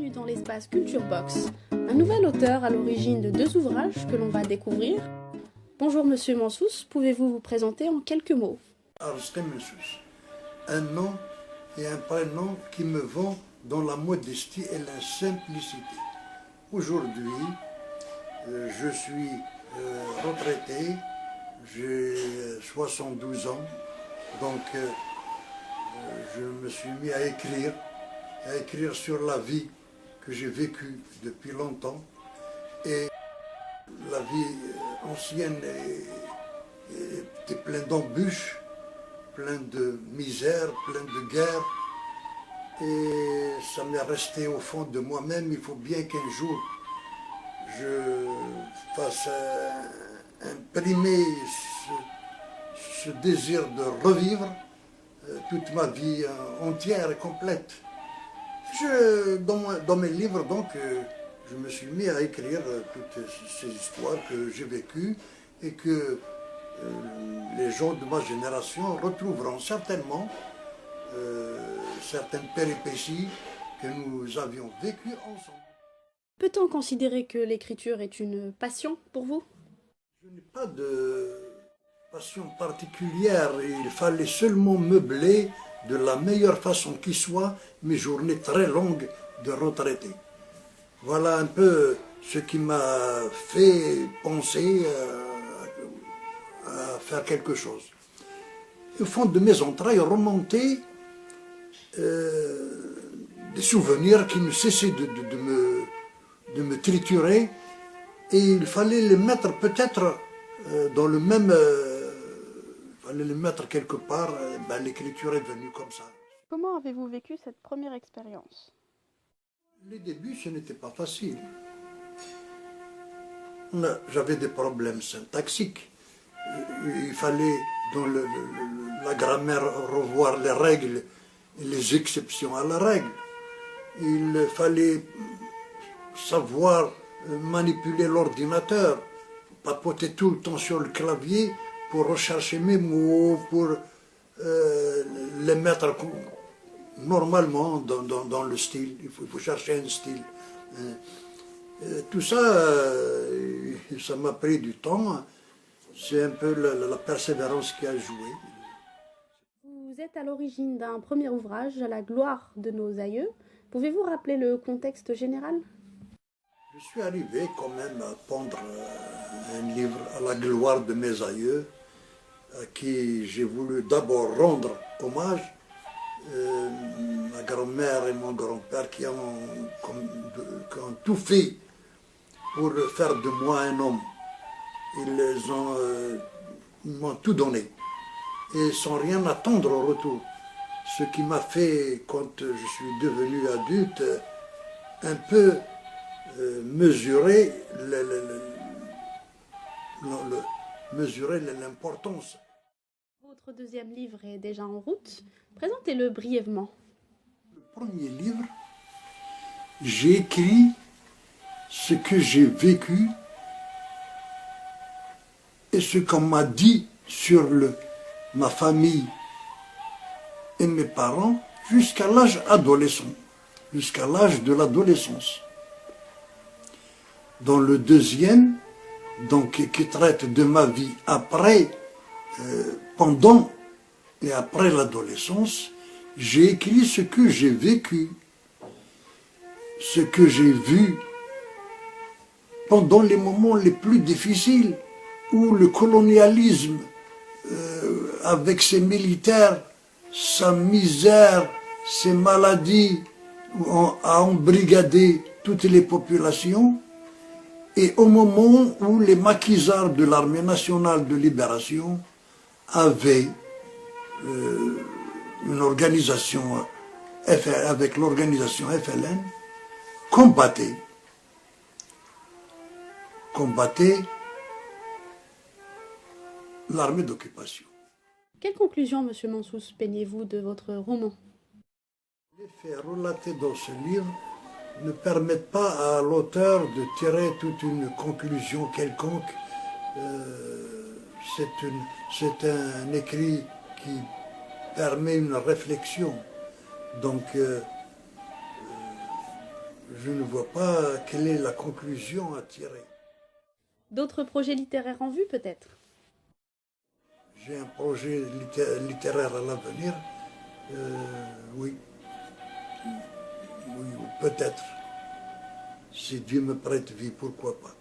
Bienvenue dans l'espace Culture Box, un nouvel auteur à l'origine de 2 ouvrages que l'on va découvrir. Bonjour Monsieur Mansous, pouvez-vous vous présenter en quelques mots? Arsène Mansous, un nom et un prénom qui me vont dans la modestie et la simplicité. Aujourd'hui, je suis retraité, j'ai 72 ans, donc je me suis mis à écrire sur la vie que j'ai vécue depuis longtemps. Et la vie ancienne était pleine d'embûches, pleine de misère, pleine de guerre. Et ça m'est resté au fond de moi-même. Il faut bien qu'un jour je fasse imprimer ce désir de revivre toute ma vie entière et complète. Dans mes livres, donc, je me suis mis à écrire toutes ces histoires que j'ai vécues et que les gens de ma génération retrouveront certainement certaines péripéties que nous avions vécues ensemble. Peut-on considérer que l'écriture est une passion pour vous? Je n'ai pas de passion particulière, il fallait seulement meubler de la meilleure façon qui soit mes journées très longues de retraité. Voilà un peu ce qui m'a fait penser à faire quelque chose. Au fond de mes entrailles remontaient des souvenirs qui ne cessaient de me triturer, et il fallait les mettre peut-être dans le même... il fallait les mettre quelque part, l'écriture est venue comme ça. Comment avez-vous vécu cette première expérience? Les débuts, ce n'était pas facile. J'avais des problèmes syntaxiques. Il fallait dans la grammaire revoir les règles et les exceptions à la règle. Il fallait savoir manipuler l'ordinateur, papoter tout le temps sur le clavier pour rechercher mes mots, pour les mettre normalement dans le style. Il faut chercher un style. Tout ça, ça m'a pris du temps. C'est un peu la persévérance qui a joué. Vous êtes à l'origine d'un premier ouvrage, à la gloire de nos aïeux. Pouvez-vous rappeler le contexte général? Je suis arrivé quand même à pondre un livre à la gloire de mes aïeux, à qui j'ai voulu d'abord rendre hommage. Ma grand-mère et mon grand-père qui ont tout fait pour faire de moi un homme. Ils m'ont tout donné, et sans rien attendre au retour. Ce qui m'a fait, quand je suis devenu adulte, un peu mesurer l'importance. Votre deuxième livre est déjà en route. Présentez-le brièvement. Le premier livre, j'ai écrit ce que j'ai vécu et ce qu'on m'a dit sur ma famille et mes parents jusqu'à l'âge adolescent, jusqu'à l'âge de l'adolescence. Dans le deuxième, donc, qui traite de ma vie après, pendant et après l'adolescence, j'ai écrit ce que j'ai vécu, ce que j'ai vu pendant les moments les plus difficiles, où le colonialisme, avec ses militaires, sa misère, ses maladies, a embrigadé toutes les populations, et au moment où les maquisards de l'Armée nationale de libération avaient une organisation, avec l'organisation FLN, combattaient l'armée d'occupation. Quelle conclusion, Monsieur Mansous, peignez-vous de votre roman? Les faits relatés dans ce livre ne permettent pas à l'auteur de tirer toute une conclusion quelconque. C'est un écrit qui permet une réflexion. Donc, je ne vois pas quelle est la conclusion à tirer. D'autres projets littéraires en vue peut-être? J'ai un projet littéraire à l'avenir. Oui, oui, peut-être. Si Dieu me prête vie, pourquoi pas.